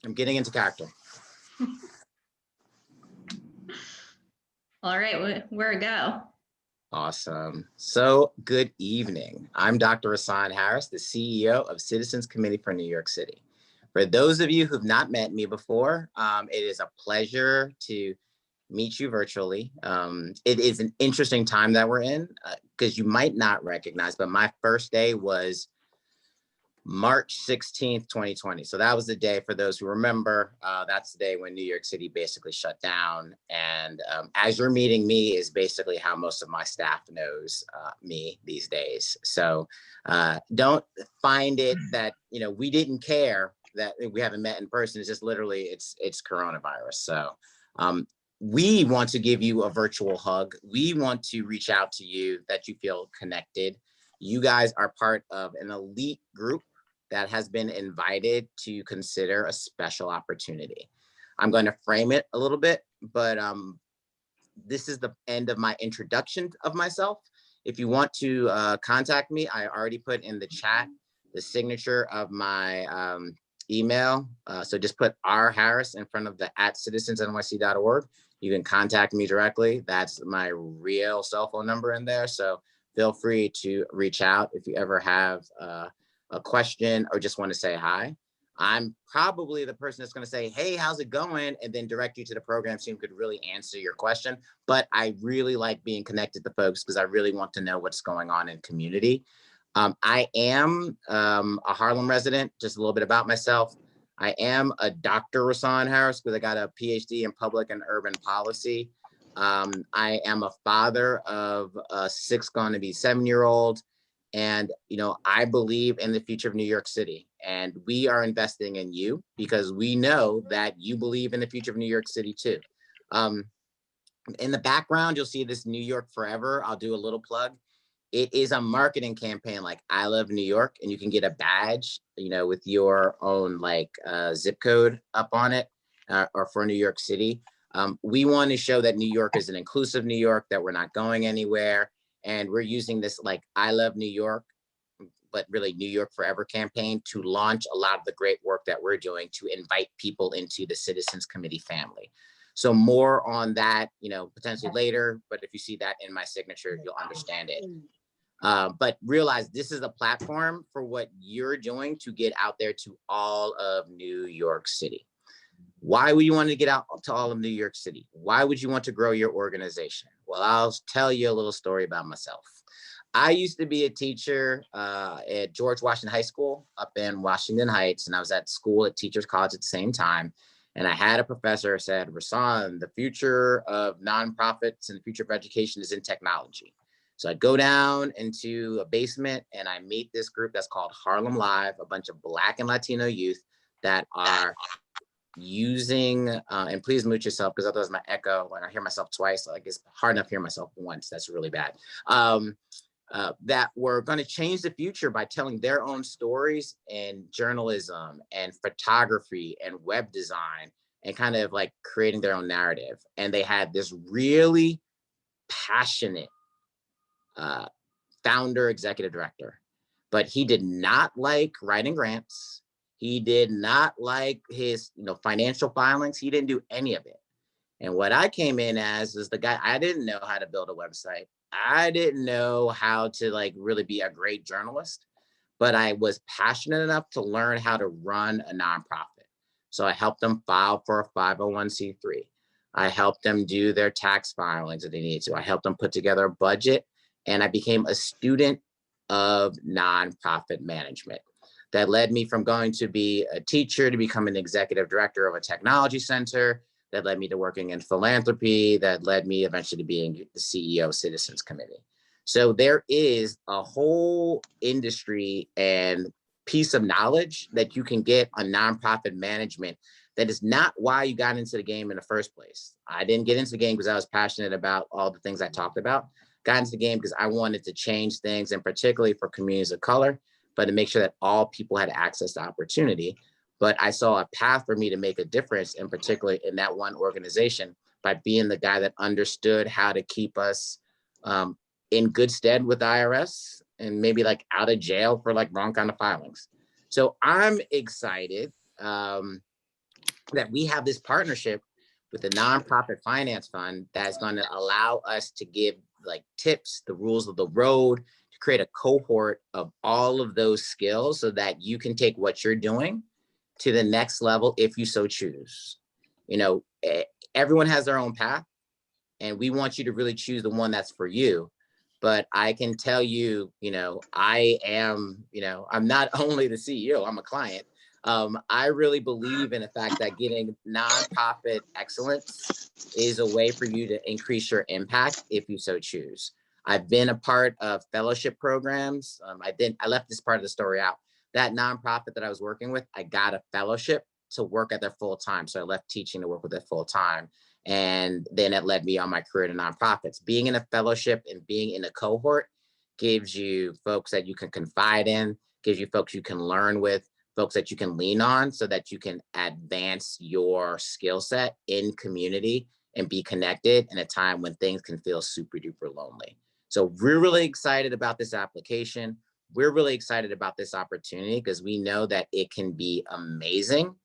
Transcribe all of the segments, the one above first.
I'm getting into character. All right, where to go? Awesome. So good evening. I'm Dr. Hassan Harris, the CEO of Citizens Committee for New York City. For those of you who've not met me before, it is a pleasure to meet you virtually. It is an interesting time that we're in because you might not recognize, but my first day was March 16th, 2020. So that was the day, for those who remember, that's the day when New York City basically shut down. And as you're meeting me is basically how most of my staff knows me these days. So don't find it that, we didn't care that we haven't met in person. It's just literally, it's coronavirus. So we want to give you a virtual hug. We want to reach out to you that you feel connected. You guys are part of an elite group that has been invited to consider a special opportunity. I'm going to frame it a little bit, but this is the end of my introduction of myself. If you want to contact me, I already put in the chat the signature of my email. So just put R Harris in front of the @citizensnyc.org. You can contact me directly. That's my real cell phone number in there. So feel free to reach out if you ever have a question or just want to say hi. I'm probably the person that's going to say, hey, how's it going? And then direct you to the program team who could really answer your question. But I really like being connected to folks because I really want to know what's going on in community. I am a Harlem resident. Just a little bit about myself. I am a Dr. Hassan Harris because I got a PhD in public and urban policy. I am a father of a 6 going to be 7-year-old. And, I believe in the future of New York City, and we are investing in you because we know that you believe in the future of New York City too. In the background, you'll see this New York Forever. I'll do a little plug. It is a marketing campaign like I Love New York, and you can get a badge, with your own zip code up on it or for New York City. We want to show that New York is an inclusive New York, that we're not going anywhere. And we're using this I Love New York, but really New York Forever campaign to launch a lot of the great work that we're doing to invite people into the Citizens Committee family. So more on that, potentially later, but if you see that in my signature, you'll understand it. But realize this is a platform for what you're doing to get out there to all of New York City. Why would you want to get out to all of New York City? Why would you want to grow your organization? Well, I'll tell you a little story about myself. I used to be a teacher at George Washington High School up in Washington Heights, and I was at school at Teachers College at the same time. And I had a professor who said, Rasan, the future of nonprofits and the future of education is in technology. So I'd go down into a basement and I meet this group that's called Harlem Live, a bunch of Black and Latino youth that are using, and please mute yourself because otherwise my echo, when I hear myself twice, it's hard enough to hear myself once. That's really bad. That we're going to change the future by telling their own stories in journalism and photography and web design and kind of creating their own narrative. And they had this really passionate founder, executive director, but he did not like writing grants. He did not like his, financial filings. He didn't do any of it. And what I came in as is the guy, I didn't know how to build a website. I didn't know how to really be a great journalist, but I was passionate enough to learn how to run a nonprofit. So I helped them file for a 501c3. I helped them do their tax filings that they needed to. I helped them put together a budget, and I became a student of nonprofit management. That led me from going to be a teacher to become an executive director of a technology center. That led me to working in philanthropy. That led me eventually to being the CEO of Citizens Committee. So there is a whole industry and piece of knowledge that you can get on nonprofit management that is not why you got into the game in the first place. I didn't get into the game because I was passionate about all the things I talked about. Got into the game because I wanted to change things, and particularly for communities of color, but to make sure that all people had access to opportunity. But I saw a path for me to make a difference, and particularly in that one organization, by being the guy that understood how to keep us in good stead with the IRS and maybe out of jail for wrong kind of filings. So I'm excited that we have this partnership with the nonprofit finance fund that's going to allow us to give like tips, the rules of the road, to create a cohort of all of those skills so that you can take what you're doing to the next level if you so choose. You know, everyone has their own path, and we want you to really choose the one that's for you. But I can tell you, you know, I am, you know, I'm not only the CEO, I'm a client. I really believe in the fact that getting nonprofit excellence is a way for you to increase your impact if you so choose. I've been a part of fellowship programs. I left this part of the story out. That nonprofit that I was working with, I got a fellowship to work at their full time. So I left teaching to work with it full time. And then it led me on my career to nonprofits. Being in a fellowship and being in a cohort gives you folks that you can confide in, gives you folks you can learn with, folks that you can lean on so that you can advance your skill set in community and be connected in a time when things can feel super duper lonely. So we're really excited about this application. We're really excited about this opportunity because we know that it can be amazing,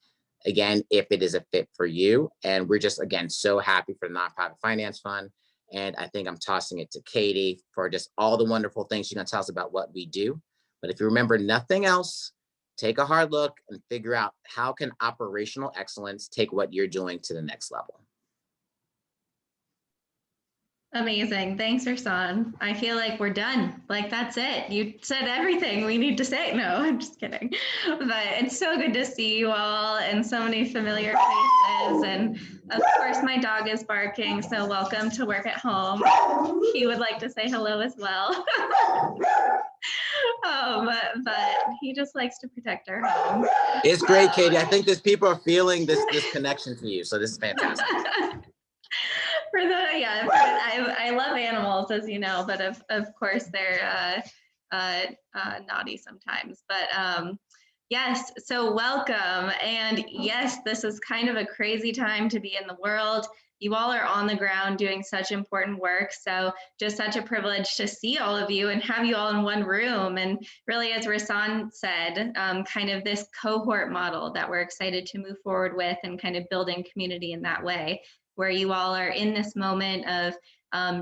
again, if it is a fit for you. And we're just, again, so happy for the Nonprofit Finance Fund. And I think I'm tossing it to Katie for just all the wonderful things she's going to tell us about what we do. But if you remember nothing else, take a hard look and figure out how can operational excellence take what you're doing to the next level. Amazing. Thanks, Rasan. I feel like we're done. Like, that's it. You said everything we need to say. No, I'm just kidding. But it's so good to see you all and so many familiar faces. And of course, my dog is barking. So welcome to work at home. He would like to say hello as well. But he just likes to protect our home. It's great, Katie. I think there's people are feeling this connection to you. So this is fantastic. I love animals, as you know, but of course they're naughty sometimes. But yes, so welcome. And yes, this is kind of a crazy time to be in the world. You all are on the ground doing such important work. So just such a privilege to see all of you and have you all in one room. And really, as Rasan said, kind of this cohort model that we're excited to move forward with and kind of building community in that way, where you all are in this moment of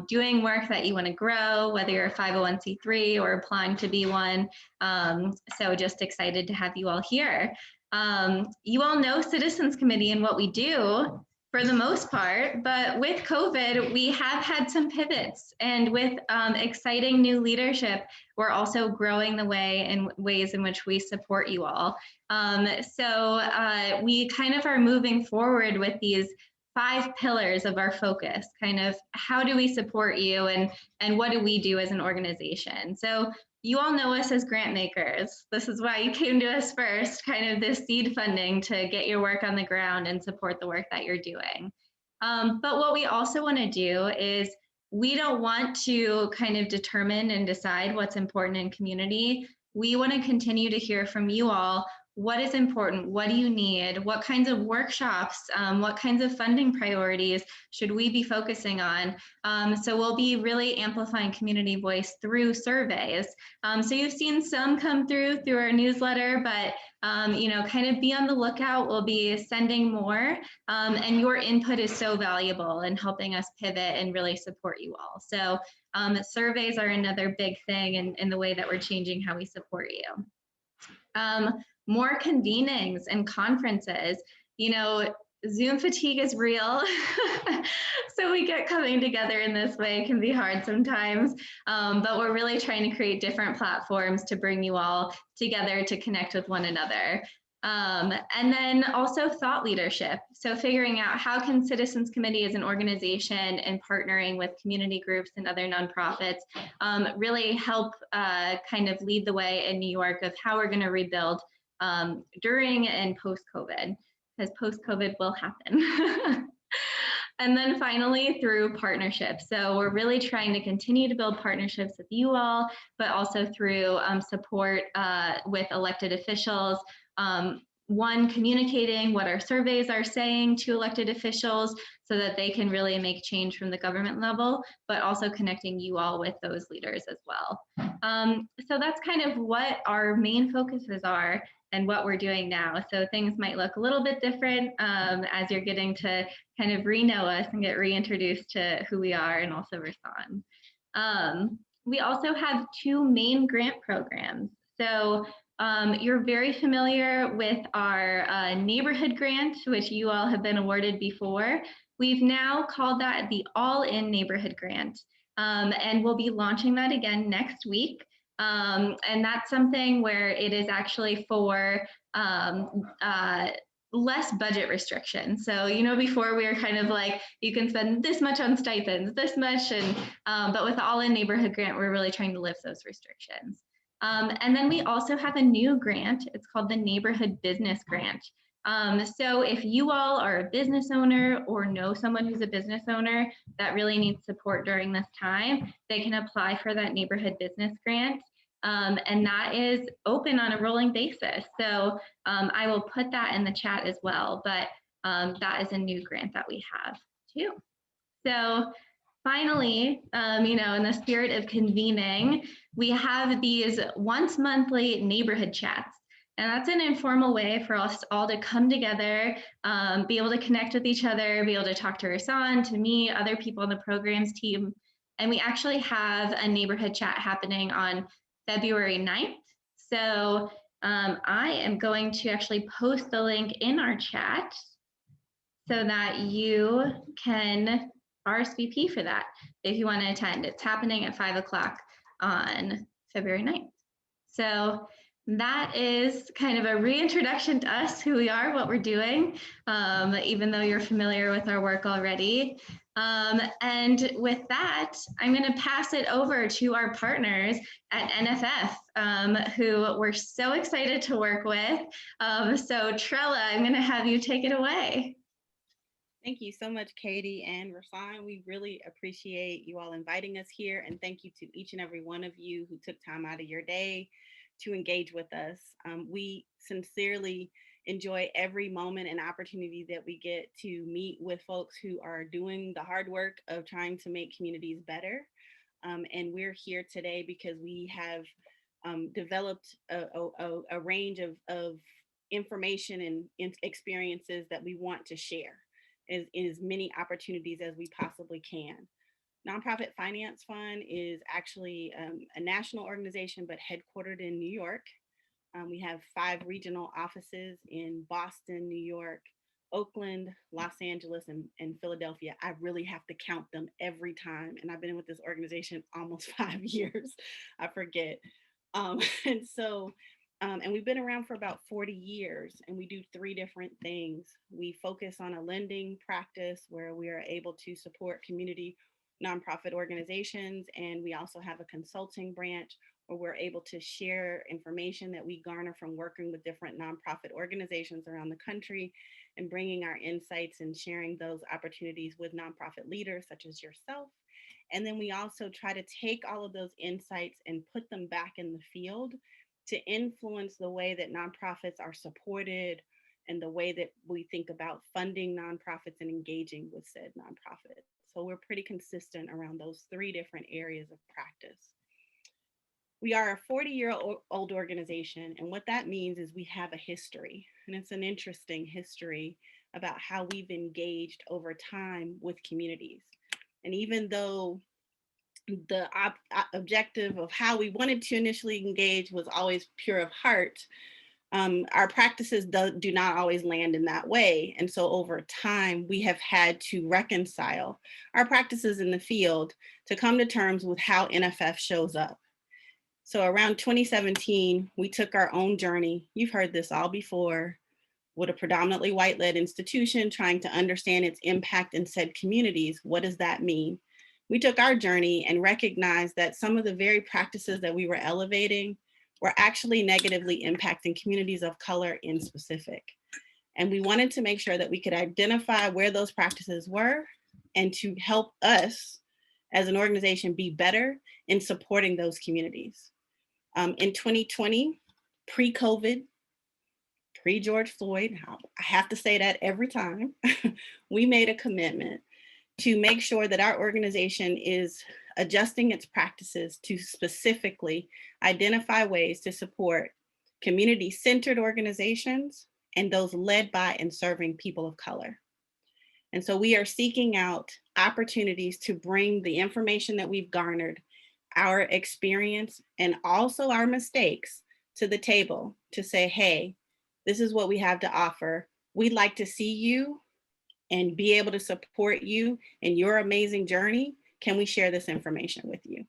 doing work that you want to grow, whether you're a 501c3 or applying to be one. So just excited to have you all here. You all know Citizens Committee and what we do for the most part, but with COVID, we have had some pivots, and with exciting new leadership, we're also growing the way in ways in which we support you all. So we kind of are moving forward with these 5 pillars of our focus, kind of how do we support you and what do we do as an organization. So you all know us as grant makers. This is why you came to us first, kind of this seed funding to get your work on the ground and support the work that you're doing. But what we also want to do is we don't want to kind of determine and decide what's important in community. We want to continue to hear from you all. What is important? What do you need? What kinds of workshops? What kinds of funding priorities should we be focusing on? So we'll be really amplifying community voice through surveys. So you've seen some come through our newsletter, but you know, kind of be on the lookout. We'll be sending more, and your input is so valuable in helping us pivot and really support you all. So surveys are another big thing in the way that we're changing how we support you. More convenings and conferences. You know, Zoom fatigue is real. So we get coming together in this way can be hard sometimes, but we're really trying to create different platforms to bring you all together to connect with one another. And then also thought leadership. So figuring out how can Citizens Committee as an organization and partnering with community groups and other nonprofits really help kind of lead the way in New York of how we're going to rebuild during and post-COVID, because post-COVID will happen. And then finally, through partnerships. So we're really trying to continue to build partnerships with you all, but also through support with elected officials. One, communicating what our surveys are saying to elected officials so that they can really make change from the government level, but also connecting you all with those leaders as well. So that's kind of what our main focuses are. and what we're doing now. So things might look a little bit different as you're getting to kind of re-know us and get reintroduced to who we are and also Rasan. We also have two main grant programs. So you're very familiar with our neighborhood grant, which you all have been awarded before. We've now called that the All-In Neighborhood Grant, and we'll be launching that again next week. And that's something where it is actually for less budget restrictions. So, you know, before we were kind of like, you can spend this much on stipends, this much, and but with the All-In Neighborhood Grant, we're really trying to lift those restrictions. And then we also have a new grant. It's called the Neighborhood Business Grant. So if you all are a business owner or know someone who's a business owner that really needs support during this time, they can apply for that Neighborhood Business Grant. And that is open on a rolling basis. So I will put that in the chat as well, but that is a new grant that we have too. So finally, you know, in the spirit of convening, we have these once monthly neighborhood chats. And that's an informal way for us all to come together, be able to connect with each other, be able to talk to Rasan, to me, other people on the programs team. And we actually have a neighborhood chat happening on February 9th. So I am going to actually post the link in our chat so that you can RSVP for that if you want to attend. It's happening at 5 o'clock on February 9th. So that is kind of a reintroduction to us, who we are, what we're doing, even though you're familiar with our work already. And with that, I'm going to pass it over to our partners at NFF, who we're so excited to work with. So Trella, I'm going to have you take it away. Thank you so much, Katie and Rasan. We really appreciate you all inviting us here, and thank you to each and every one of you who took time out of your day to engage with us. We sincerely enjoy every moment and opportunity that we get to meet with folks who are doing the hard work of trying to make communities better. And we're here today because we have developed a range of information and experiences that we want to share in as many opportunities as we possibly can. Nonprofit Finance Fund is actually a national organization, but headquartered in New York. We have 5 regional offices in Boston, New York, Oakland, Los Angeles, and Philadelphia. I really have to count them every time. And I've been with this organization almost 5 years. I forget. And we've been around for about 40 years, and we do 3 different things. We focus on a lending practice where we are able to support community nonprofit organizations, and we also have a consulting branch where we're able to share information that we garner from working with different nonprofit organizations around the country and bringing our insights and sharing those opportunities with nonprofit leaders such as yourself. And then we also try to take all of those insights and put them back in the field to influence the way that nonprofits are supported and the way that we think about funding nonprofits and engaging with said nonprofits. So we're pretty consistent around those 3 different areas of practice. We are a 40-year-old organization, and what that means is we have a history, and it's an interesting history about how we've engaged over time with communities. And even though the objective of how we wanted to initially engage was always pure of heart, our practices do not always land in that way. And so over time, we have had to reconcile our practices in the field to come to terms with how NFF shows up. So around 2017, we took our own journey. You've heard this all before, with a predominantly white-led institution trying to understand its impact in said communities. What does that mean? We took our journey and recognized that some of the very practices that we were elevating were actually negatively impacting communities of color in specific. And we wanted to make sure that we could identify where those practices were and to help us as an organization be better in supporting those communities. In 2020, pre-COVID, pre-George Floyd, I have to say that every time, we made a commitment to make sure that our organization is adjusting its practices to specifically identify ways to support community-centered organizations, and those led by and serving people of color. And so we are seeking out opportunities to bring the information that we've garnered, our experience, and also our mistakes to the table to say, hey, this is what we have to offer. We'd like to see you and be able to support you in your amazing journey. Can we share this information with you?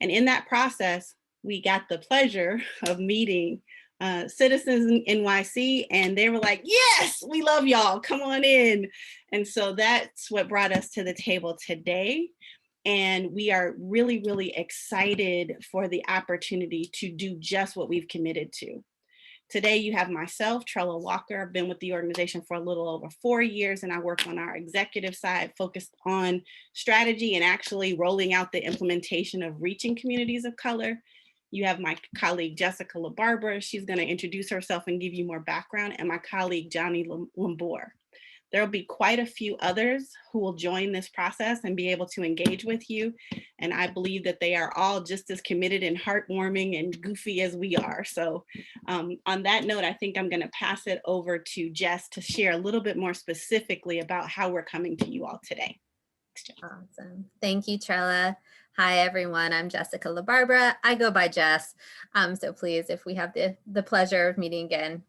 And in that process, we got the pleasure of meeting CitizensNYC, and they were like, yes, we love y'all, come on in. And so that's what brought us to the table today. And we are really, really excited for the opportunity to do just what we've committed to. Today, you have myself, Trella Walker. I've been with the organization for a little over 4 years, and I work on our executive side, focused on strategy and actually rolling out the implementation of reaching communities of color. You have my colleague, Jessica Labarbra. She's going to introduce herself and give you more background, and my colleague, Johnny Lambor. There'll be quite a few others who will join this process and be able to engage with you. And I believe that they are all just as committed and heartwarming and goofy as we are. So on that note, I think I'm going to pass it over to Jess to share a little bit more specifically about how we're coming to you all today. Awesome. Thank you, Trella. Hi, everyone. I'm Jessica Labarbra. I go by Jess. So please, if we have the pleasure of meeting again,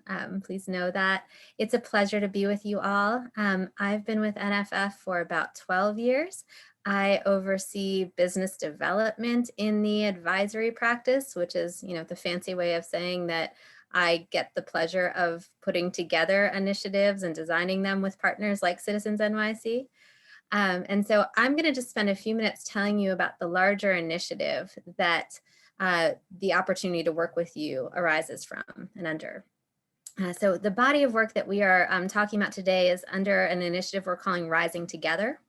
please know that. It's a pleasure to be with you all. I've been with NFF for about 12 years. I oversee business development in the advisory practice, which is, the fancy way of saying that I get the pleasure of putting together initiatives and designing them with partners like CitizensNYC. And so I'm going to just spend a few minutes telling you about the larger initiative that the opportunity to work with you arises from and under. So the body of work that we are talking about today is under an initiative we're calling Rising Together.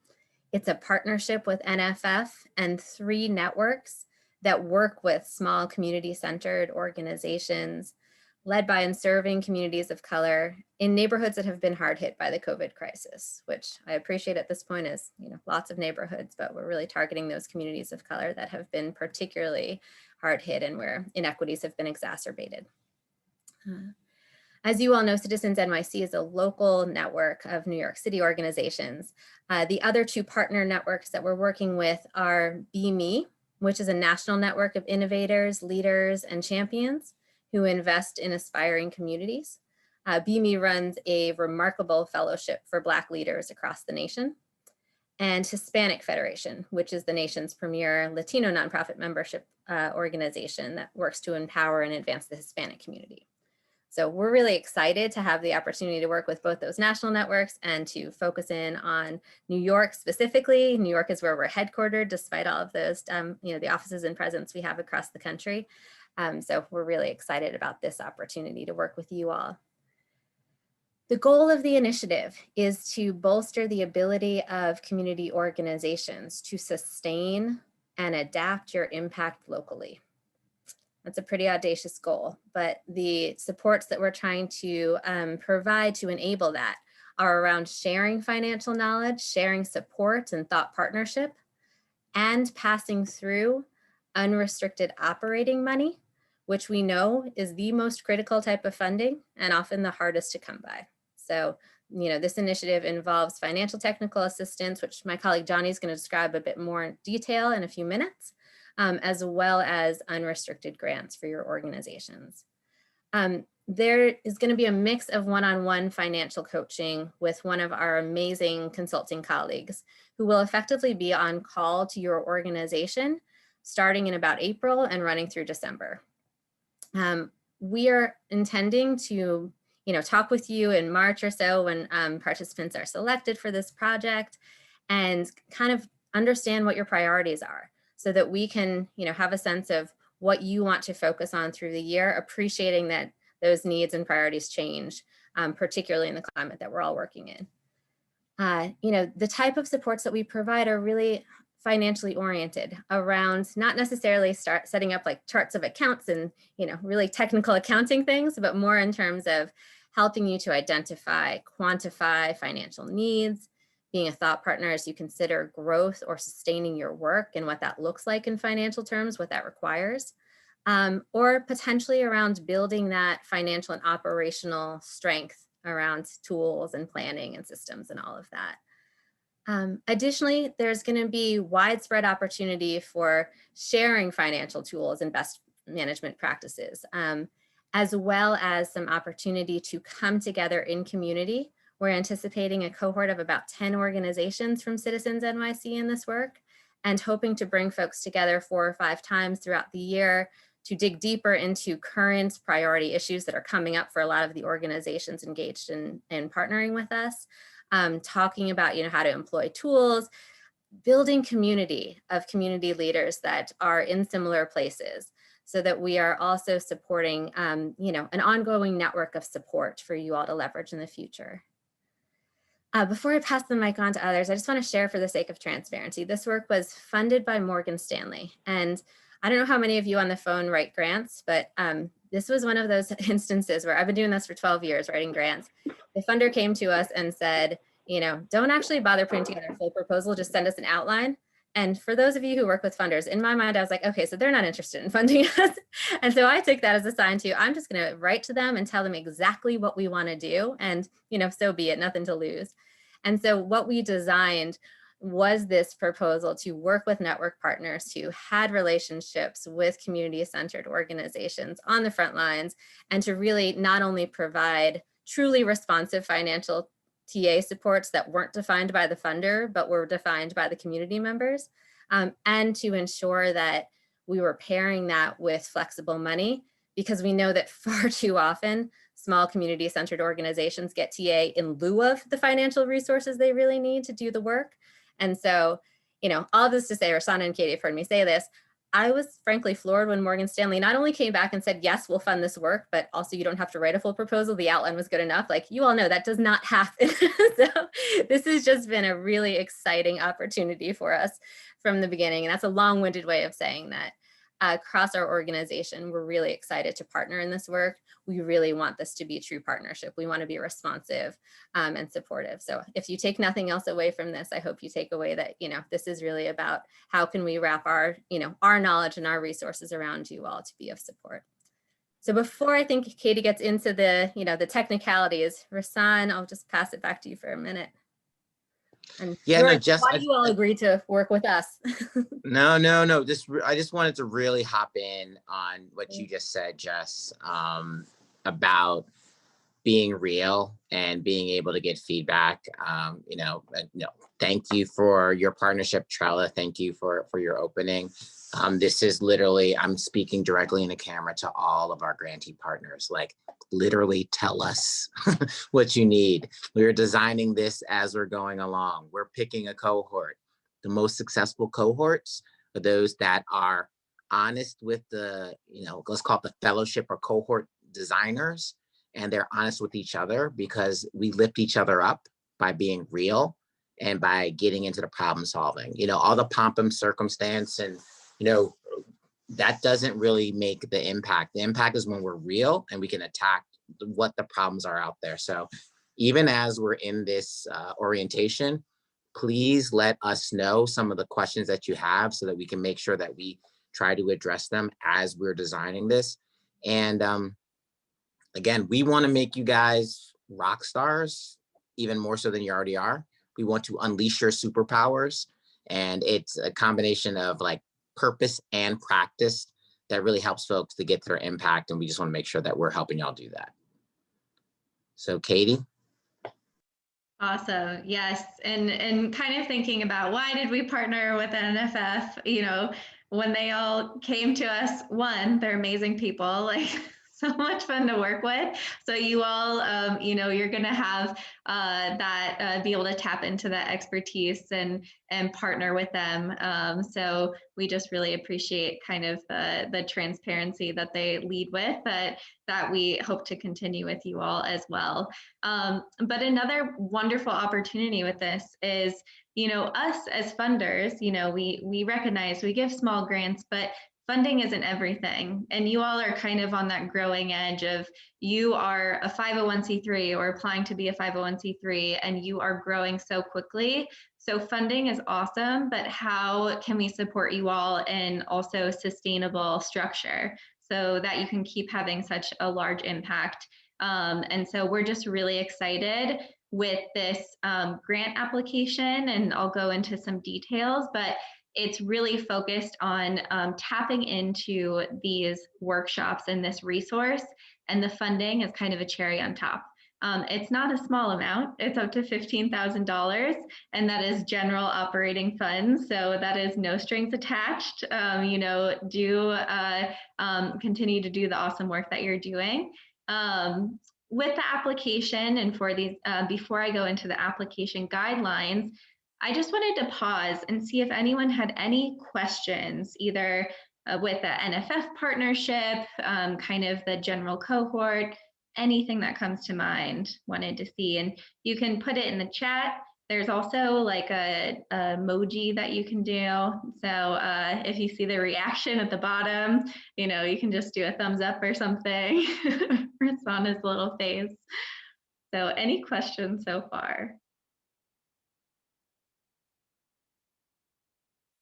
It's a partnership with NFF and 3 networks that work with small community-centered organizations led by and serving communities of color in neighborhoods that have been hard hit by the COVID crisis, which I appreciate at this point is, lots of neighborhoods, but we're really targeting those communities of color that have been particularly hard hit and where inequities have been exacerbated. As you all know, CitizensNYC is a local network of New York City organizations. The other 2 partner networks that we're working with are Be Me, which is a national network of innovators, leaders, and champions who invest in aspiring communities. Be Me runs a remarkable fellowship for Black leaders across the nation. And Hispanic Federation, which is the nation's premier Latino nonprofit membership organization that works to empower and advance the Hispanic community. So we're really excited to have the opportunity to work with both those national networks and to focus in on New York specifically. New York is where we're headquartered, despite all of those, the offices and presence we have across the country. So we're really excited about this opportunity to work with you all. The goal of the initiative is to bolster the ability of community organizations to sustain and adapt your impact locally. That's a pretty audacious goal, but the supports that we're trying to provide to enable that are around sharing financial knowledge, sharing support and thought partnership, and passing through unrestricted operating money, which we know is the most critical type of funding and often the hardest to come by. So, this initiative involves financial technical assistance, which my colleague Johnny is going to describe a bit more in detail in a few minutes, as well as unrestricted grants for your organizations. There is going to be a mix of one-on-one financial coaching with one of our amazing consulting colleagues who will effectively be on call to your organization starting in about April and running through December. We are intending to talk with you in March or so when participants are selected for this project and kind of understand what your priorities are so that we can have a sense of what you want to focus on through the year, appreciating that those needs and priorities change, particularly in the climate that we're all working in. The type of supports that we provide are really financially oriented around not necessarily setting up like charts of accounts and really technical accounting things, but more in terms of helping you to identify, quantify financial needs, being a thought partner as you consider growth or sustaining your work and what that looks like in financial terms, what that requires, or potentially around building that financial and operational strength around tools and planning and systems and all of that. Additionally, there's going to be widespread opportunity for sharing financial tools and best management practices, as well as some opportunity to come together in community. We're anticipating a cohort of about 10 organizations from CitizensNYC in this work, and hoping to bring folks together 4 or 5 times throughout the year to dig deeper into current priority issues that are coming up for a lot of the organizations engaged in partnering with us, talking about how to employ tools, building community of community leaders that are in similar places, so that we are also supporting an ongoing network of support for you all to leverage in the future. Before I pass the mic on to others, I just want to share, for the sake of transparency, this work was funded by Morgan Stanley. And I don't know how many of you on the phone write grants, but this was one of those instances where I've been doing this for 12 years, writing grants. The funder came to us and said, don't actually bother putting together a full proposal, just send us an outline. And for those of you who work with funders, in my mind, I was like, okay, so they're not interested in funding us. And so I took that as a sign to, I'm just going to write to them and tell them exactly what we want to do. And, so be it, nothing to lose. And so what we designed was this proposal to work with network partners who had relationships with community-centered organizations on the front lines, and to really not only provide truly responsive financial TA supports that weren't defined by the funder, but were defined by the community members, and to ensure that we were pairing that with flexible money, because we know that far too often small community-centered organizations get TA in lieu of the financial resources they really need to do the work. And so, all this to say, Rosanna and Katie have heard me say this, I was frankly floored when Morgan Stanley not only came back and said, yes, we'll fund this work, but also you don't have to write a full proposal. The outline was good enough. Like, you all know that does not happen. So this has just been a really exciting opportunity for us from the beginning. And that's a long-winded way of saying that across our organization, we're really excited to partner in this work. We really want this to be a true partnership. We want to be responsive and supportive. So if you take nothing else away from this, I hope you take away that, this is really about how can we wrap our, our knowledge and our resources around you all to be of support. So before I think Katie gets into the, the technicalities, Rasan, I'll just pass it back to you for a minute. And yeah, why do you all agree to work with us? No. I just wanted to really hop in on what you just said, Jess, about being real and being able to get feedback. Thank you for your partnership, Trella. Thank you for your opening. This is literally, I'm speaking directly in the camera to all of our grantee partners, like literally tell us what you need. We're designing this as we're going along. We're picking a cohort. The most successful cohorts are those that are honest with the, let's call it the fellowship or cohort designers, and they're honest with each other, because we lift each other up by being real and by getting into the problem solving. All the pomp and circumstance and, that doesn't really make the impact. The impact is when we're real and we can attack what the problems are out there. So even as we're in this orientation, please let us know some of the questions that you have so that we can make sure that we try to address them as we're designing this. And again, we want to make you guys rock stars, even more so than you already are. We want to unleash your superpowers. And it's a combination of like purpose and practice that really helps folks to get their impact. And we just want to make sure that we're helping y'all do that. So Katie. Awesome. Yes. And kind of thinking about why did we partner with NFF? When they all came to us, one, they're amazing people, like so much fun to work with. So you all, you're going to have be able to tap into that expertise and partner with them. So we just really appreciate kind of the transparency that they lead with, that we hope to continue with you all as well. But another wonderful opportunity with this is, us as funders, we recognize we give small grants, but funding isn't everything. And you all are kind of on that growing edge of, you are a 501c3 or applying to be a 501c3, and you are growing so quickly. So funding is awesome, but how can we support you all in also sustainable structure? so that you can keep having such a large impact. And so we're just really excited with this grant application, and I'll go into some details, but it's really focused on tapping into these workshops and this resource, and the funding is kind of a cherry on top. It's not a small amount, it's up to $15,000, and that is general operating funds. So that is no strings attached. You know, do continue to do the awesome work that you're doing. With the application, and for these, before I go into the application guidelines, I just wanted to pause and see if anyone had any questions, either with the NFF partnership, kind of the general cohort, anything that comes to mind, wanted to see. And you can put it in the chat. There's also like a emoji that you can do. So if you see the reaction at the bottom, you know, you can just do a thumbs up or something, respond his little face. So any questions so far?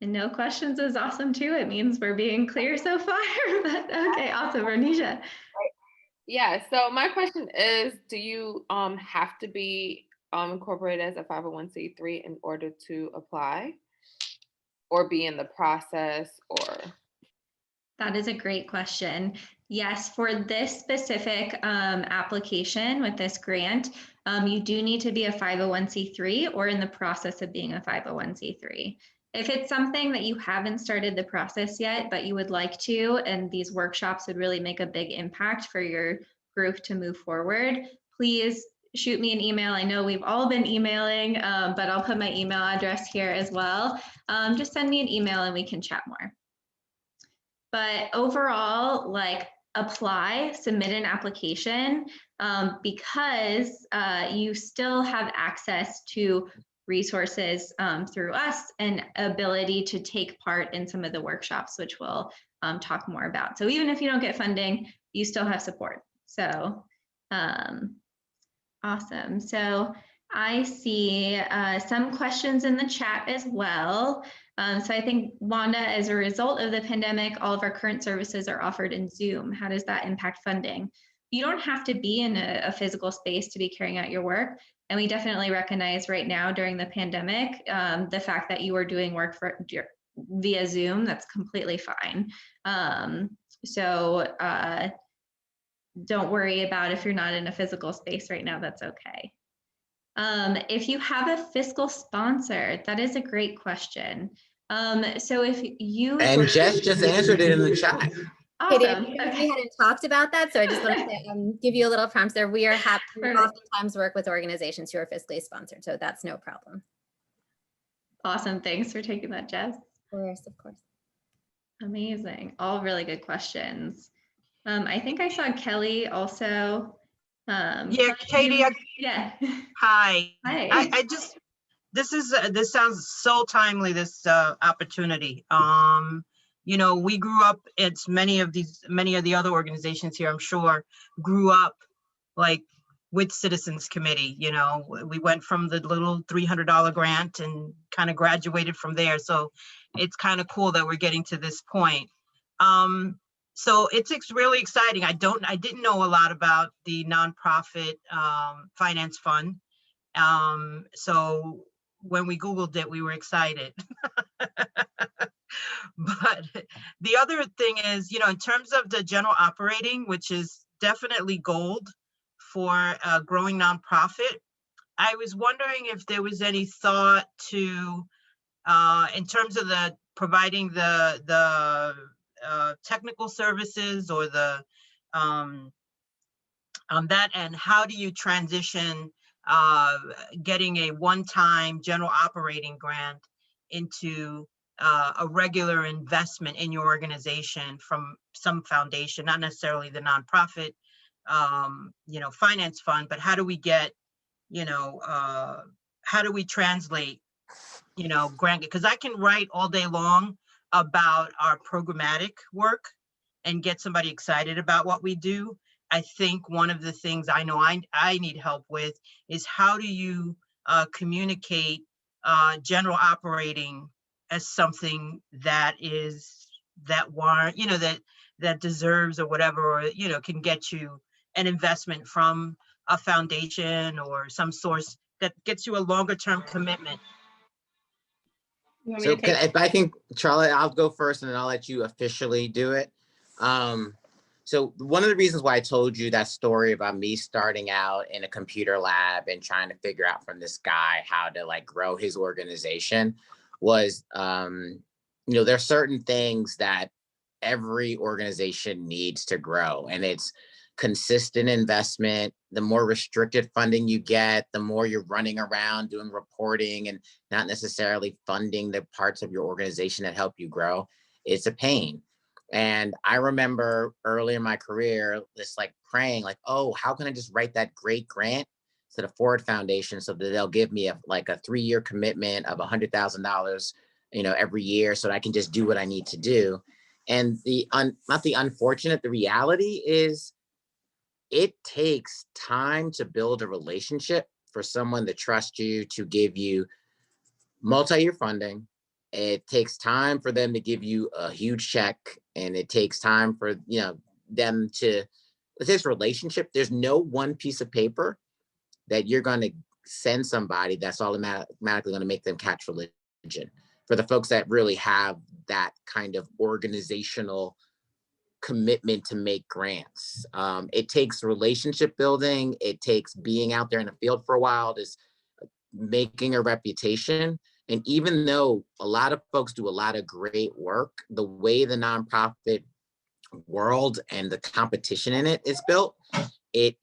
And no questions is awesome too. It means we're being clear so far. But okay, awesome, Ronisha. Yeah, so my question is, do you have to be incorporated as a 501c3 in order to apply or be in the process, or? That is a great question. Yes, for this specific application with this grant, you do need to be a 501c3 or in the process of being a 501c3. If it's something that you haven't started the process yet, but you would like to, and these workshops would really make a big impact for your group to move forward, please shoot me an email. I know we've all been emailing, but I'll put my email address here as well. Just send me an email and we can chat more. But overall, like, apply, submit an application, because you still have access to resources through us and ability to take part in some of the workshops, which we'll talk more about. So even if you don't get funding, you still have support. So awesome. So I see some questions in the chat as well. So I think, Wanda, as a result of the pandemic, all of our current services are offered in Zoom. How does that impact funding? You don't have to be in a physical space to be carrying out your work. And we definitely recognize right now during the pandemic, the fact that you are doing work via Zoom, that's completely fine. So don't worry about if you're not in a physical space right now, that's okay. If you have a fiscal sponsor, that is a great question. So if you— And Jess just answered it in the chat. Awesome. We hadn't talked about that, so I just want to give you a little prompt there. We are happy to oftentimes work with organizations who are fiscally sponsored, so that's no problem. Awesome. Thanks for taking that, Jess. Of course. Amazing. All really good questions. I think I saw Kelly also. Yeah, Katie. Yeah. Hi. Hi. I just, this sounds so timely, this opportunity. You know, we grew up, it's many of the other organizations here, I'm sure, grew up like with Citizens Committee. You know, we went from the little $300 grant and kind of graduated from there. So it's kind of cool that we're getting to this point. So it's really exciting. I didn't know a lot about the nonprofit finance fund. So when we Googled it, we were excited. But the other thing is, you know, in terms of the general operating, which is definitely gold for a growing nonprofit, I was wondering if there was any thought to, in terms of the providing the technical services or the on that end, how do you transition getting a one-time general operating grant into a regular investment in your organization from some foundation, not necessarily the nonprofit, you know, finance fund, but how do we get, you know, how do we translate, you know, grant? Because I can write all day long about our programmatic work and get somebody excited about what we do. I think one of the things I know I need help with is how do you communicate general operating as something that warrant, you know, that deserves or whatever, or, you know, can get you an investment from a foundation or some source that gets you a longer term commitment. You want me So to take? if I can, Charlotte, I'll go first and then I'll let you officially do it. So one of the reasons why I told you that story about me starting out in a computer lab and trying to figure out from this guy how to like grow his organization was, you know, there are certain things that every organization needs to grow, and it's consistent investment. The more restricted funding you get, the more you're running around doing reporting and not necessarily funding the parts of your organization that help you grow. It's a pain. And I remember early in my career, just like praying, like, oh, how can I just write that great grant to the Ford Foundation so that they'll give me a 3-year commitment of $100,000, you know, every year, so that I can just do what I need to do. And not the unfortunate, the reality is it takes time to build a relationship for someone to trust you, to give you multi-year funding. It takes time for them to give you a huge check, and it takes time for, you know, them to, it takes relationship. There's no one piece of paper that you're going to send somebody that's automatically going to make them catch religion. For the folks that really have that kind of organizational commitment to make grants, it takes relationship building. It takes being out there in the field for a while, just making a reputation. And even though a lot of folks do a lot of great work, the way the nonprofit world and the competition in it is built, it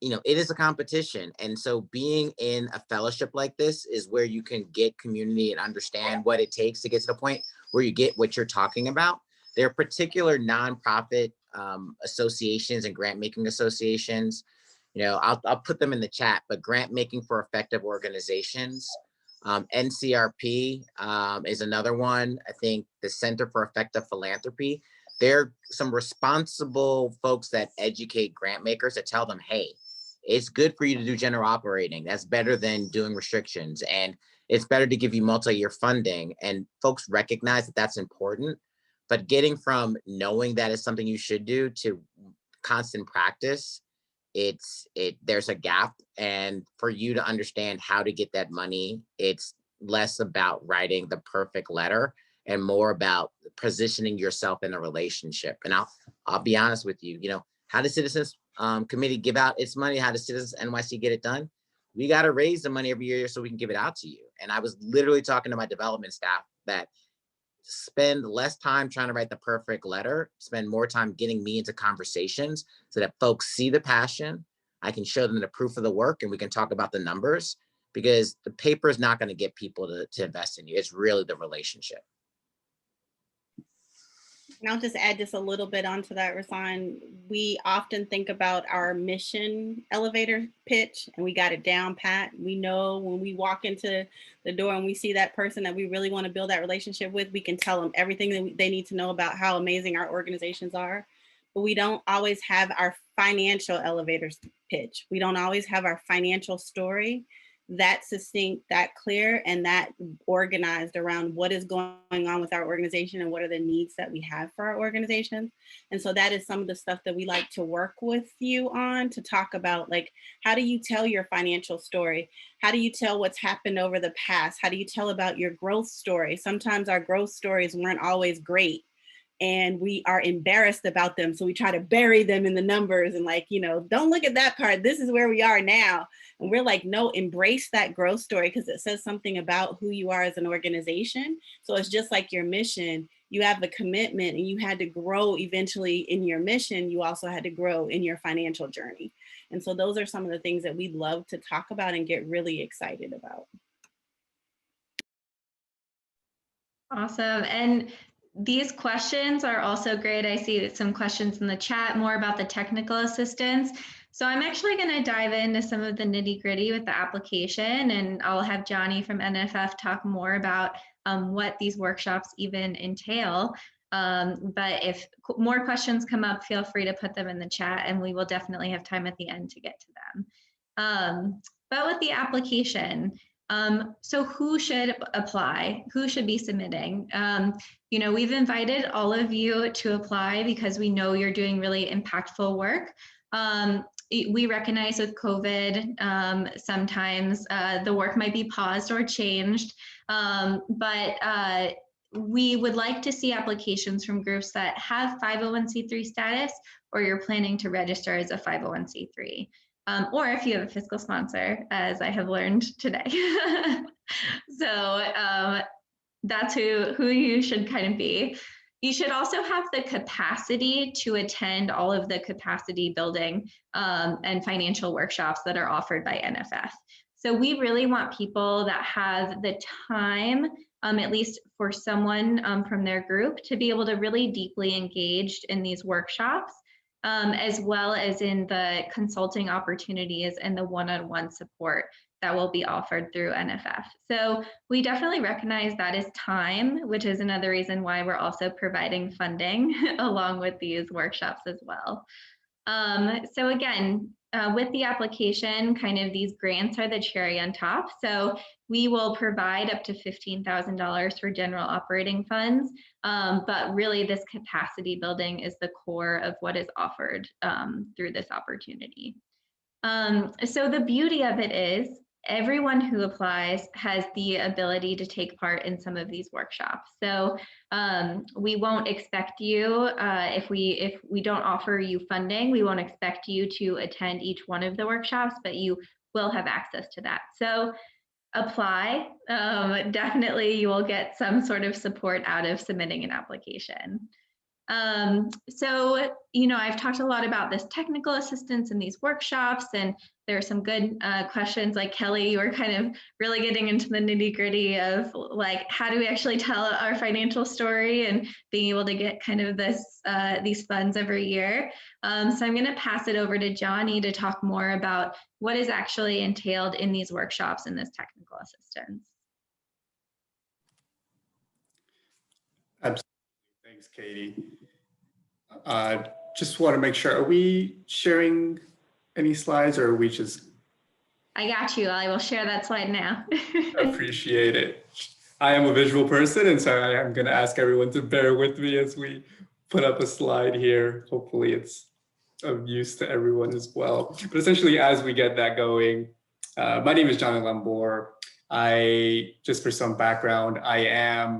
you know, it is a competition. And so being in a fellowship like this is where you can get community and understand what it takes to get to the point where you get what you're talking about. There are particular nonprofit associations and grant making associations. You know, I'll put them in the chat, but grant making for effective organizations. NCRP is another one. I think the Center for Effective Philanthropy. There are some responsible folks that educate grant makers that tell them, hey, it's good for you to do general operating. That's better than doing restrictions. And it's better to give you multi-year funding. And folks recognize that that's important. But getting from knowing that is something you should do to constant practice, there's a gap. And for you to understand how to get that money, it's less about writing the perfect letter and more about positioning yourself in a relationship. And I'll be honest with you, you know, how does Citizens Committee give out its money? How does Citizens NYC get it done? We got to raise the money every year so we can give it out to you. And I was literally talking to my development staff that spend less time trying to write the perfect letter, spend more time getting me into conversations so that folks see the passion. I can show them the proof of the work and we can talk about the numbers, because the paper is not going to get people to invest in you. It's really the relationship. And I'll just add just a little bit onto that, Rasan. We often think about our mission elevator pitch, and we got it down pat. We know when we walk into the door and we see that person that we really want to build that relationship with, we can tell them everything that they need to know about how amazing our organizations are. But we don't always have our financial elevator pitch. We don't always have our financial story that succinct, that clear, and that organized around what is going on with our organization and what are the needs that we have for our organizations. And so that is some of the stuff that we like to work with you on, to talk about, like, how do you tell your financial story? How do you tell what's happened over the past? How do you tell about your growth story? Sometimes our growth stories weren't always great, and we are embarrassed about them. So we try to bury them in the numbers and, like, you know, don't look at that part. This is where we are now. And we're like, no, embrace that growth story, because it says something about who you are as an organization. So it's just like your mission. You have the commitment and you had to grow eventually in your mission. You also had to grow in your financial journey. And so those are some of the things that we'd love to talk about and get really excited about. Awesome. And these questions are also great. I see some questions in the chat more about the technical assistance. So I'm actually going to dive into some of the nitty gritty with the application, and I'll have Johnny from NFF talk more about what these workshops even entail. But if more questions come up, feel free to put them in the chat and we will definitely have time at the end to get to them. But with the application, So who should apply? Who should be submitting? We've invited all of you to apply because we know you're doing really impactful work. We recognize with COVID, sometimes the work might be paused or changed, but we would like to see applications from groups that have 501c3 status, or you're planning to register as a 501c3. Or if you have a fiscal sponsor, as I have learned today. So that's who you should kind of be. You should also have the capacity to attend all of the capacity building and financial workshops that are offered by NFF. So we really want people that have the time, at least for someone from their group, to be able to really deeply engaged in these workshops, as well as in the consulting opportunities and the one-on-one support that will be offered through NFF. So we definitely recognize that is time, which is another reason why we're also providing funding along with these workshops as well. So again, with the application, kind of these grants are the cherry on top. So we will provide up to $15,000 for general operating funds, but really this capacity building is the core of what is offered through this opportunity. So the beauty of it is everyone who applies has the ability to take part in some of these workshops. So we won't expect you, if we don't offer you funding, we won't expect you to attend each one of the workshops, but you will have access to that. So apply. Definitely you will get some sort of support out of submitting an application. So, I've talked a lot about this technical assistance in these workshops, and there are some good questions like Kelly, you were kind of really getting into the nitty gritty of like, how do we actually tell our financial story and being able to get kind of these funds every year. So I'm going to pass it over to Johnny to talk more about what is actually entailed in these workshops and this technical assistance. Absolutely. Thanks, Katie. Just want to make sure, are we sharing any slides or are we just? I got you. I will share that slide now. Appreciate it. I am a visual person, and so I am going to ask everyone to bear with me as we put up a slide here. Hopefully it's of use to everyone as well. But essentially, as we get that going, my name is John Lambor. Just for some background, I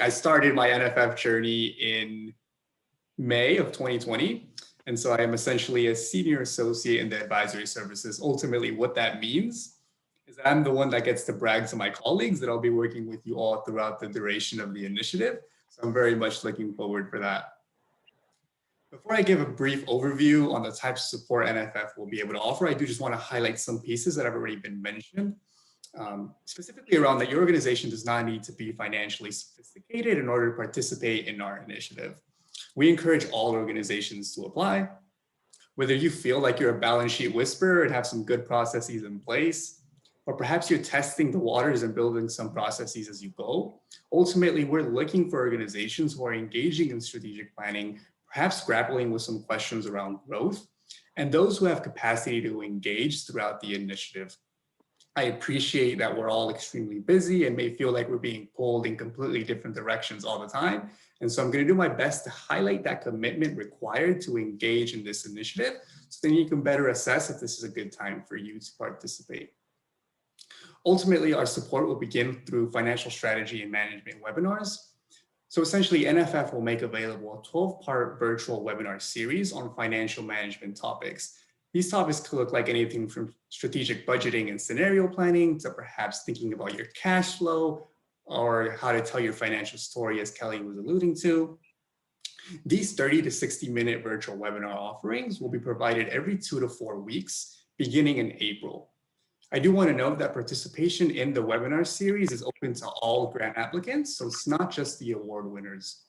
started my NFF journey in May of 2020. And so I am essentially a senior associate in the advisory services. Ultimately, what that means is I'm the one that gets to brag to my colleagues that I'll be working with you all throughout the duration of the initiative. So I'm very much looking forward for that. Before I give a brief overview on the types of support NFF will be able to offer, I do just want to highlight some pieces that have already been mentioned. Specifically around that your organization does not need to be financially sophisticated in order to participate in our initiative. We encourage all organizations to apply. Whether you feel like you're a balance sheet whisperer and have some good processes in place, or perhaps you're testing the waters and building some processes as you go. Ultimately, we're looking for organizations who are engaging in strategic planning, perhaps grappling with some questions around growth, and those who have capacity to engage throughout the initiative. I appreciate that we're all extremely busy and may feel like we're being pulled in completely different directions all the time. And so I'm going to do my best to highlight that commitment required to engage in this initiative, so then you can better assess if this is a good time for you to participate. Ultimately, our support will begin through financial strategy and management webinars. So essentially, NFF will make available a 12-part virtual webinar series on financial management topics. These topics could look like anything from strategic budgeting and scenario planning to perhaps thinking about your cash flow or how to tell your financial story, as Kelly was alluding to. These 30 to 60-minute virtual webinar offerings will be provided every 2 to 4 weeks, beginning in April. I do want to note that participation in the webinar series is open to all grant applicants, so it's not just the award winners.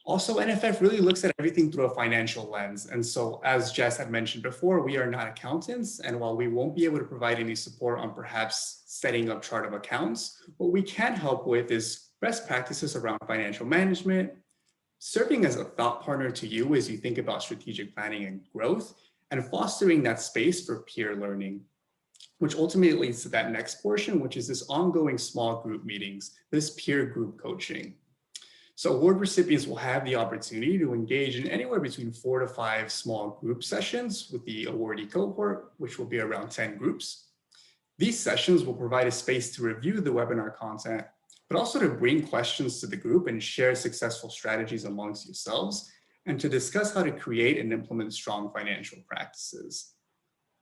Also, NFF really looks at everything through a financial lens. And so as Jess had mentioned before, we are not accountants. And while we won't be able to provide any support on perhaps setting up chart of accounts, what we can help with is best practices around financial management, serving as a thought partner to you as you think about strategic planning and growth, and fostering that space for peer learning. which ultimately leads to that next portion, which is this ongoing small group meetings, this peer group coaching. So award recipients will have the opportunity to engage in anywhere between 4 to 5 small group sessions with the awardee cohort, which will be around 10 groups. These sessions will provide a space to review the webinar content, but also to bring questions to the group and share successful strategies amongst yourselves, and to discuss how to create and implement strong financial practices.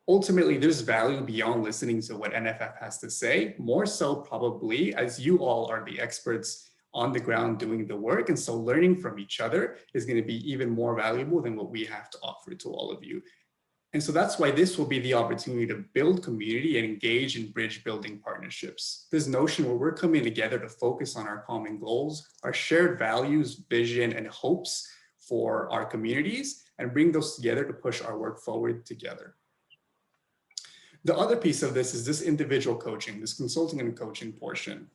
Ultimately, there's value beyond listening to what NFF has to say, more so probably as you all are the experts on the ground doing the work. And so learning from each other is going to be even more valuable than what we have to offer to all of you. And so that's why this will be the opportunity to build community and engage in bridge building partnerships. This notion where we're coming together to focus on our common goals, our shared values, vision, and hopes for our communities, and bring those together to push our work forward together. The other piece of this is this individual coaching, this consulting and coaching portion.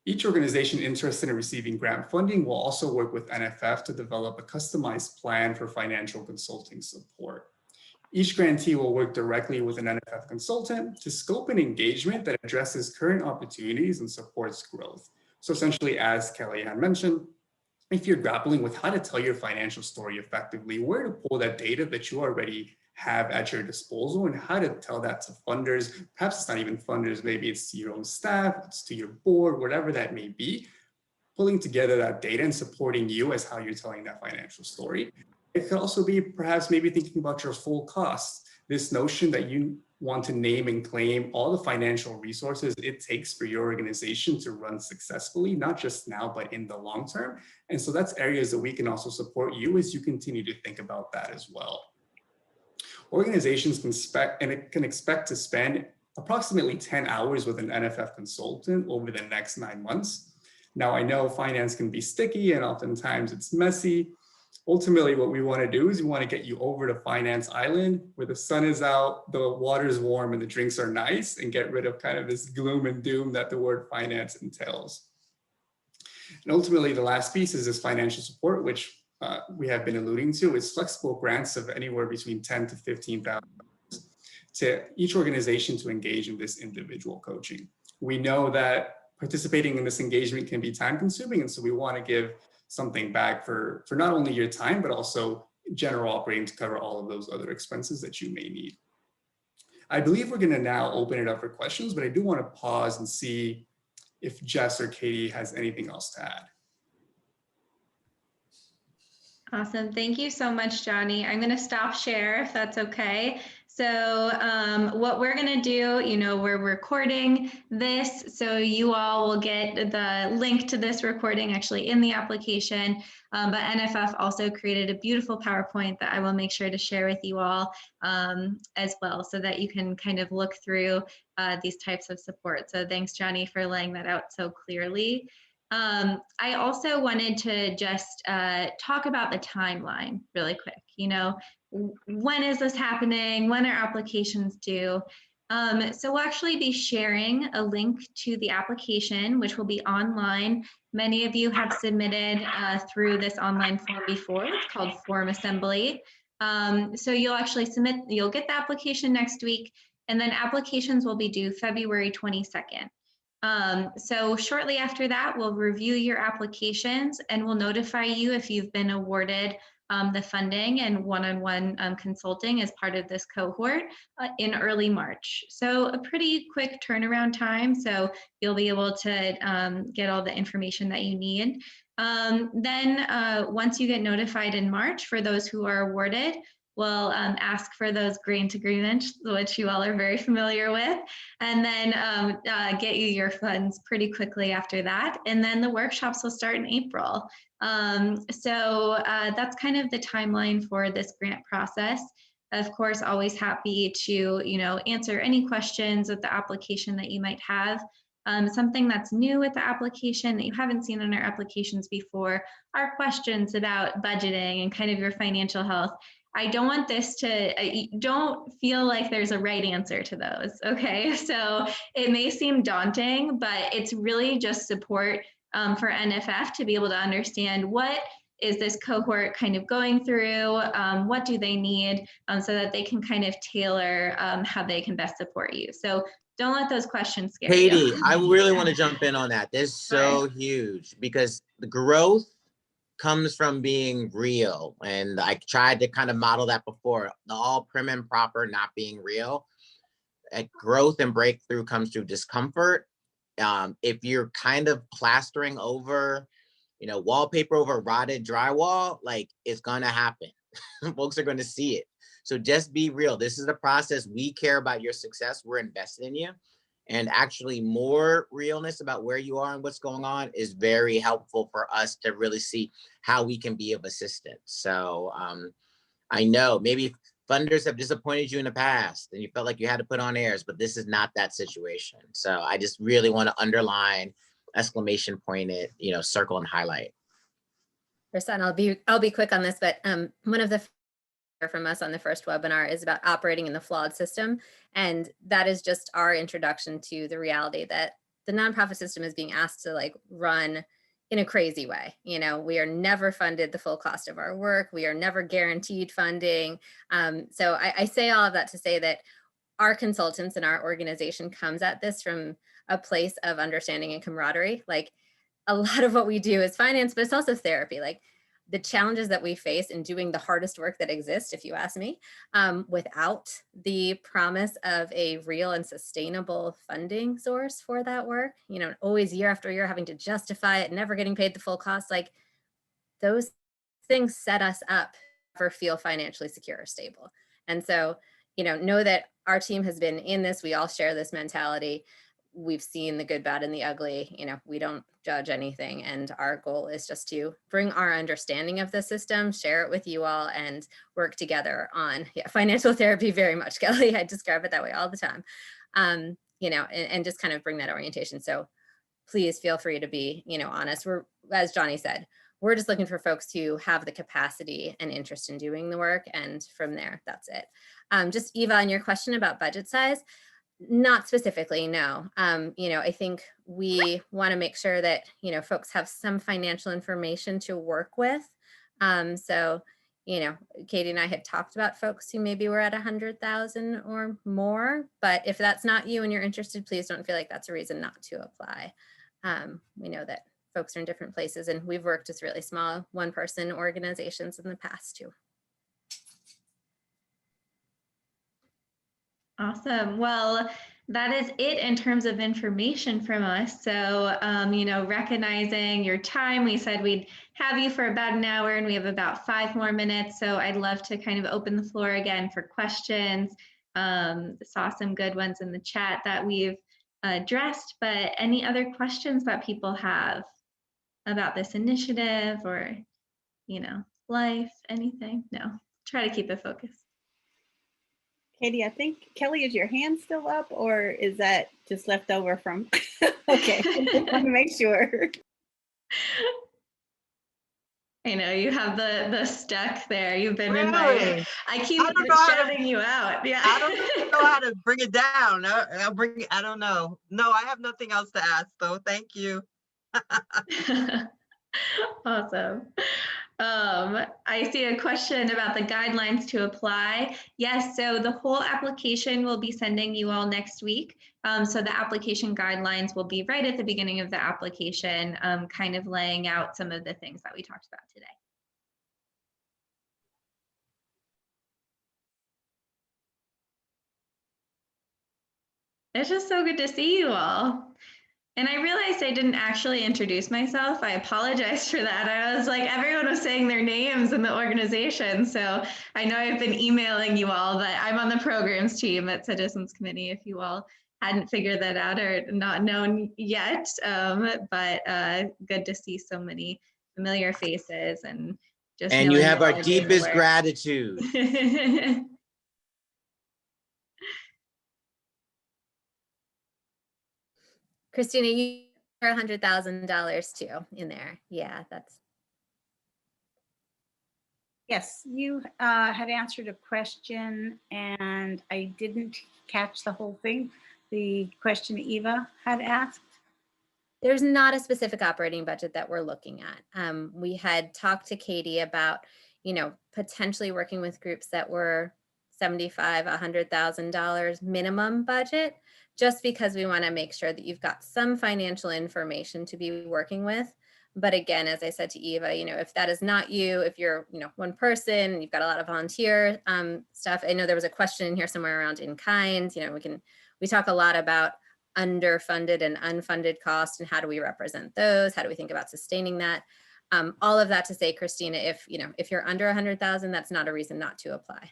Each organization interested in receiving grant funding will also work with NFF to develop a customized plan for financial consulting support. Each grantee will work directly with an NFF consultant to scope an engagement that addresses current opportunities and supports growth. So essentially, as Kelly had mentioned, if you're grappling with how to tell your financial story effectively, where to pull that data that you already have at your disposal and how to tell that to funders, perhaps it's not even funders, maybe it's to your own staff, it's to your board, whatever that may be, pulling together that data and supporting you as how you're telling that financial story. It could also be perhaps maybe thinking about your full costs, this notion that you want to name and claim all the financial resources it takes for your organization to run successfully, not just now, but in the long term. And so that's areas that we can also support you as you continue to think about that as well. Organizations can expect to spend approximately 10 hours with an NFF consultant over the next 9 months. Now, I know finance can be sticky and oftentimes it's messy. Ultimately, what we want to do is we want to get you over to Finance Island where the sun is out, the water is warm, and the drinks are nice, and get rid of kind of this gloom and doom that the word finance entails. And ultimately, the last piece is this financial support, which we have been alluding to. It's flexible grants of anywhere between $10,000 to $15,000 to each organization to engage in this individual coaching. We know that participating in this engagement can be time consuming, and so we want to give something back for not only your time, but also general operating to cover all of those other expenses that you may need. I believe we're going to now open it up for questions, but I do want to pause and see if Jess or Katie has anything else to add. Awesome. Thank you so much, Johnny. I'm going to stop share if that's okay. So what we're going to do, we're recording this, so you all will get the link to this recording actually in the application. But NFF also created a beautiful PowerPoint that I will make sure to share with you all as well, so that you can kind of look through these types of support. So thanks, Johnny, for laying that out so clearly. I also wanted to just talk about the timeline really quick. When is this happening? When are applications due? So we'll actually be sharing a link to the application, which will be online. Many of you have submitted through this online form before. It's called Form Assembly. So you'll actually submit, you'll get the application next week, and then applications will be due February 22nd. So shortly after that, we'll review your applications and we'll notify you if you've been awarded the funding and one-on-one consulting as part of this cohort in early March. So a pretty quick turnaround time. So you'll be able to get all the information that you need. Then once you get notified in March, for those who are awarded, we'll ask for those grant agreements, which you all are very familiar with, and then get you your funds pretty quickly after that. And then the workshops will start in April. So that's kind of the timeline for this grant process. Of course, always happy to answer any questions with the application that you might have. Something that's new with the application that you haven't seen in our applications before are questions about budgeting and kind of your financial health. I don't want this to, don't feel like there's a right answer to those, okay? So it may seem daunting, but it's really just support for NFF to be able to understand what is this cohort kind of going through? What do they need, so that they can kind of tailor how they can best support you. So don't let those questions scare you. Katie, I really want to jump in on that. This is so huge because the growth comes from being real. And I tried to kind of model that before. The all prim and proper not being real. Growth and breakthrough comes through discomfort. If you're kind of plastering over, wallpaper over rotted drywall, like it's gonna happen. Folks are gonna see it. So just be real. This is the process. We care about your success. We're invested in you. And actually more realness about where you are and what's going on is very helpful for us to really see how we can be of assistance. So I know maybe funders have disappointed you in the past and you felt like you had to put on airs, but this is not that situation. So I just really want to underline, exclamation point it, circle and highlight. Rasan, I'll be quick on this, but one of the from us on the first webinar is about operating in the flawed system. And that is just our introduction to the reality that the nonprofit system is being asked to run in a crazy way. We are never funded the full cost of our work. We are never guaranteed funding. So I say all of that to say that our consultants and our organization comes at this from a place of understanding and camaraderie. Like a lot of what we do is finance, but it's also therapy. Like the challenges that we face in doing the hardest work that exists, if you ask me, without the promise of a real and sustainable funding source for that work, always year after year having to justify it, never getting paid the full cost, like those things set us up for feel financially secure or stable. And so, know that our team has been in this, we all share this mentality. We've seen the good, bad, and the ugly. We don't judge anything. And our goal is just to bring our understanding of the system, share it with you all, and work together on financial therapy very much, Kelly. I describe it that way all the time, and just kind of bring that orientation. So please feel free to be, honest. We're, as Johnny said, we're just looking for folks who have the capacity and interest in doing the work. And from there, that's it. Just Eva, on your question about budget size, not specifically, no. I think we want to make sure that, folks have some financial information to work with. So, Katie and I had talked about folks who maybe were at 100,000 or more, but if that's not you and you're interested, please don't feel like that's a reason not to apply. We know that folks are in different places and we've worked with really small one-person organizations in the past too. Awesome. Well, that is it in terms of information from us. So, recognizing your time, we said we'd have you for about an hour and we have about 5 more minutes. So I'd love to kind of open the floor again for questions. Saw some good ones in the chat that we've addressed, but any other questions that people have about this initiative or, life, anything? No, try to keep it focused. Katie, I think, Kelly, is your hand still up or is that just left over from? Okay, I want to make sure. I know you have the stuck there. You've been Really? in my, I keep shouting you out. Yeah. I don't know how to bring it down. I'll bring it, I don't know. No, I have nothing else to ask though. Thank you. Awesome. I see a question about the guidelines to apply. Yes, so the whole application will be sending you all next week. So the application guidelines will be right at the beginning of the application, kind of laying out some of the things that we talked about today. It's just so good to see you all. And I realized I didn't actually introduce myself. I apologize for that. I was like, everyone was saying their names in the organization. So I know I've been emailing you all, but I'm on the programs team at Citizens Committee if you all hadn't figured that out or not known yet. But good to see so many familiar faces and just. And you have our deepest gratitude. Christina, you are $100,000 too in there. Yeah, that's. Yes, you had answered a question and I didn't catch the whole thing. The question Eva had asked. There's not a specific operating budget that we're looking at. We had talked to Katie about, potentially working with groups that were $75,000, $100,000 minimum budget, just because we want to make sure that you've got some financial information to be working with. But again, as I said to Eva, if that is not you, if you're, one person, you've got a lot of volunteer stuff. I know there was a question in here somewhere around in kind. We talk a lot about underfunded and unfunded costs and how do we represent those? How do we think about sustaining that? All of that to say, Christina, if you're under 100,000, that's not a reason not to apply.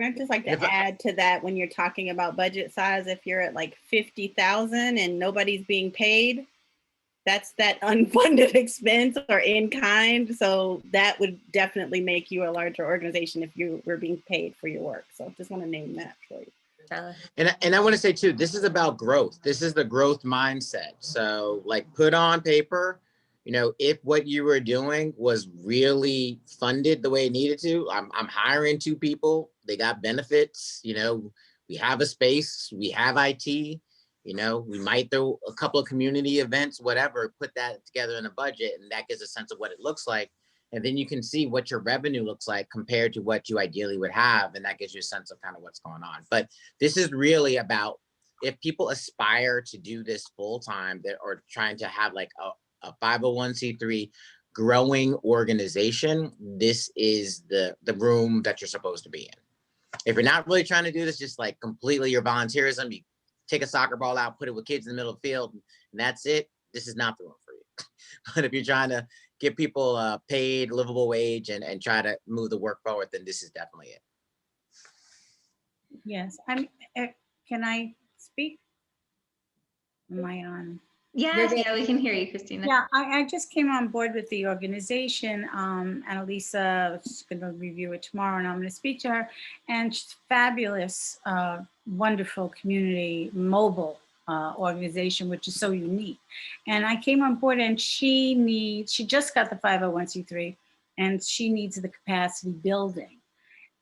I'd just like to add to that, when you're talking about budget size, if you're at like 50,000 and nobody's being paid, that's that unfunded expense or in kind. So that would definitely make you a larger organization if you were being paid for your work. So just want to name that for you. And I want to say too, this is about growth. This is the growth mindset. So like put on paper, if what you were doing was really funded the way it needed to, I'm hiring 2 people, they got benefits, we have a space, we have IT, we might throw a couple of community events, whatever, put that together in a budget, and that gives a sense of what it looks like. And then you can see what your revenue looks like compared to what you ideally would have. And that gives you a sense of kind of what's going on. But this is really about, if people aspire to do this full time, or trying to have like a 501c3 growing organization, this is the room that you're supposed to be in. If you're not really trying to do this, just like completely your volunteerism, you take a soccer ball out, put it with kids in the middle of the field, and that's it, this is not the room for you. But if you're trying to get people paid livable wage and try to move the work forward, then this is definitely it. Yes, can I speak? Am I on? Yes, yeah, we can hear you, Christina. Yeah, I just came on board with the organization. Annalisa is going to review it tomorrow, and I'm going to speak to her. And she's fabulous, wonderful community mobile organization, which is so unique. And I came on board, and she just got the 501c3, and she needs the capacity building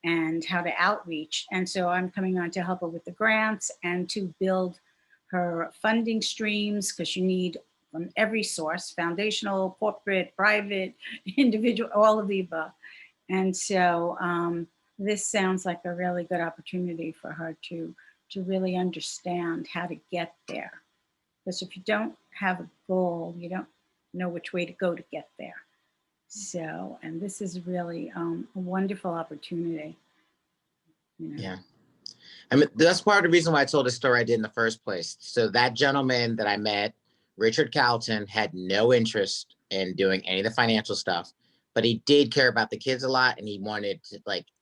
and how to outreach. And so I'm coming on to help her with the grants and to build her funding streams, because you need from every source, foundational, corporate, private, individual, all of the above. And so this sounds like a really good opportunity for her to really understand how to get there. Because if you don't have a goal, you don't know which way to go to get there. So, and this is really a wonderful opportunity. Yeah. I mean, that's part of the reason why I told the story I did in the first place. So that gentleman that I met, Richard Calton, had no interest in doing any of the financial stuff, but he did care about the kids a lot. And he wanted to,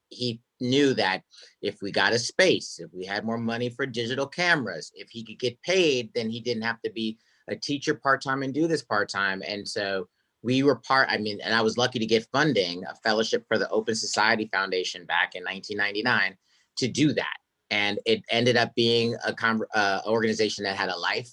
he knew that if we got a space, if we had more money for digital cameras, if he could get paid, then he didn't have to be a teacher part-time and do this part-time. And so we were and I was lucky to get funding, a fellowship for the Open Society Foundation back in 1999 to do that. And it ended up being a organization that had a life.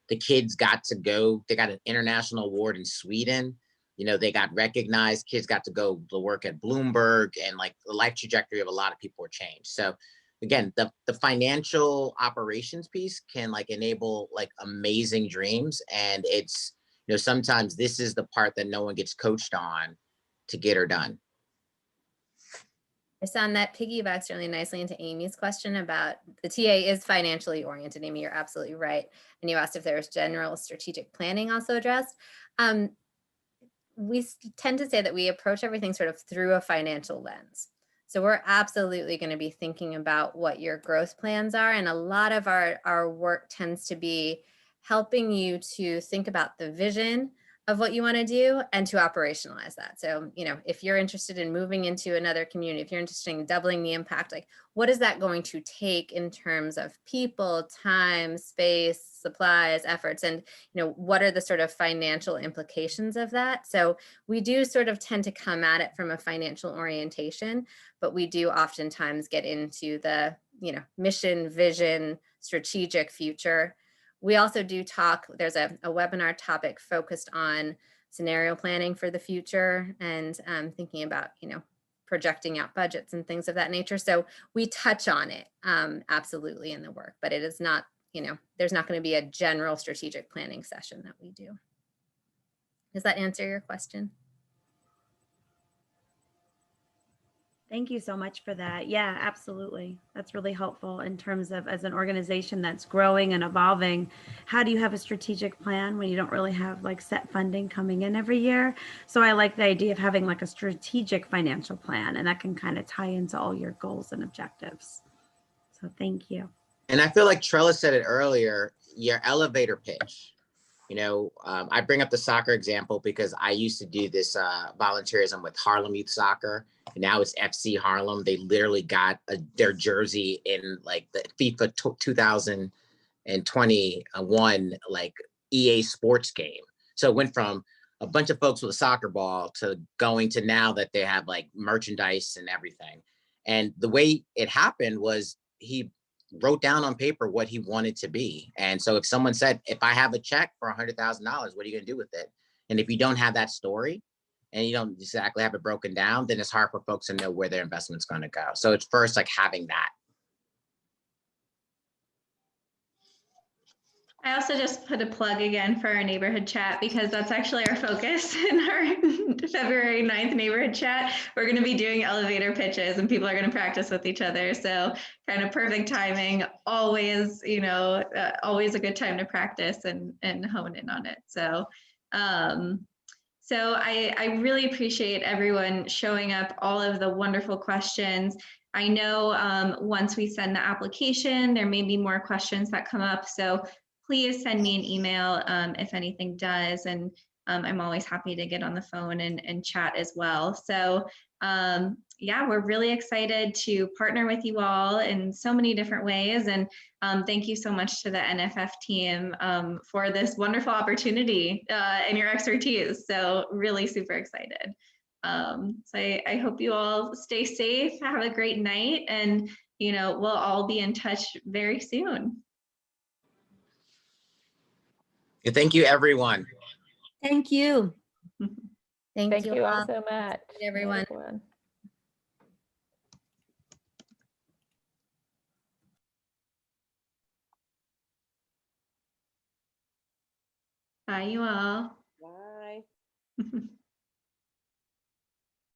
The kids got to go, they got an international award in Sweden. They got recognized, kids got to go to work at Bloomberg, and like the life trajectory of a lot of people were changed. So again, the financial operations piece can enable amazing dreams. And it's, sometimes this is the part that no one gets coached on to get her done. Son, that piggybacks really nicely into Amy's question about the TA is financially oriented. Amy, you're absolutely right. And you asked if there was general strategic planning also addressed. We tend to say that we approach everything sort of through a financial lens. So we're absolutely going to be thinking about what your growth plans are. And a lot of our work tends to be helping you to think about the vision of what you want to do and to operationalize that. So, if you're interested in moving into another community, if you're interested in doubling the impact, what is that going to take in terms of people, time, space, supplies, efforts, and, what are the sort of financial implications of that? So we do sort of tend to come at it from a financial orientation, but we do oftentimes get into the, mission, vision, strategic future. We also do talk, there's a webinar topic focused on scenario planning for the future and thinking about, projecting out budgets and things of that nature. So we touch on it absolutely in the work, but it is not, there's not going to be a general strategic planning session that we do. Does that answer your question? Thank you so much for that. Yeah, absolutely. That's really helpful in terms of, as an organization that's growing and evolving, how do you have a strategic plan when you don't really have like set funding coming in every year? So I like the idea of having like a strategic financial plan, and that can kind of tie into all your goals and objectives. So thank you. And I feel like Trella said it earlier, your elevator pitch. I bring up the soccer example because I used to do this volunteerism with Harlem Youth Soccer. And now it's FC Harlem. They literally got their jersey in like the FIFA 2021 like EA Sports game. So it went from a bunch of folks with a soccer ball to going to now that they have like merchandise and everything. And the way it happened was he wrote down on paper what he wanted to be. And so if someone said, if I have a check for $100,000, what are you going to do with it? And if you don't have that story and you don't exactly have it broken down, then it's hard for folks to know where their investment's going to go. So it's first like having that. I also just put a plug again for our neighborhood chat because that's actually our focus in our February 9th neighborhood chat. We're going to be doing elevator pitches and people are going to practice with each other. So kind of perfect timing, always, always a good time to practice and hone in on it. So, I really appreciate everyone showing up, all of the wonderful questions. I know once we send the application, there may be more questions that come up. So please send me an email if anything does. And I'm always happy to get on the phone and chat as well. So yeah, we're really excited to partner with you all in so many different ways. And thank you so much to the NFF team for this wonderful opportunity and your expertise. So really super excited. So I hope you all stay safe, have a great night, and we'll all be in touch very soon. Thank you, everyone. Thank you. Thank you all all. so much, Everyone. Bye, you all. Bye.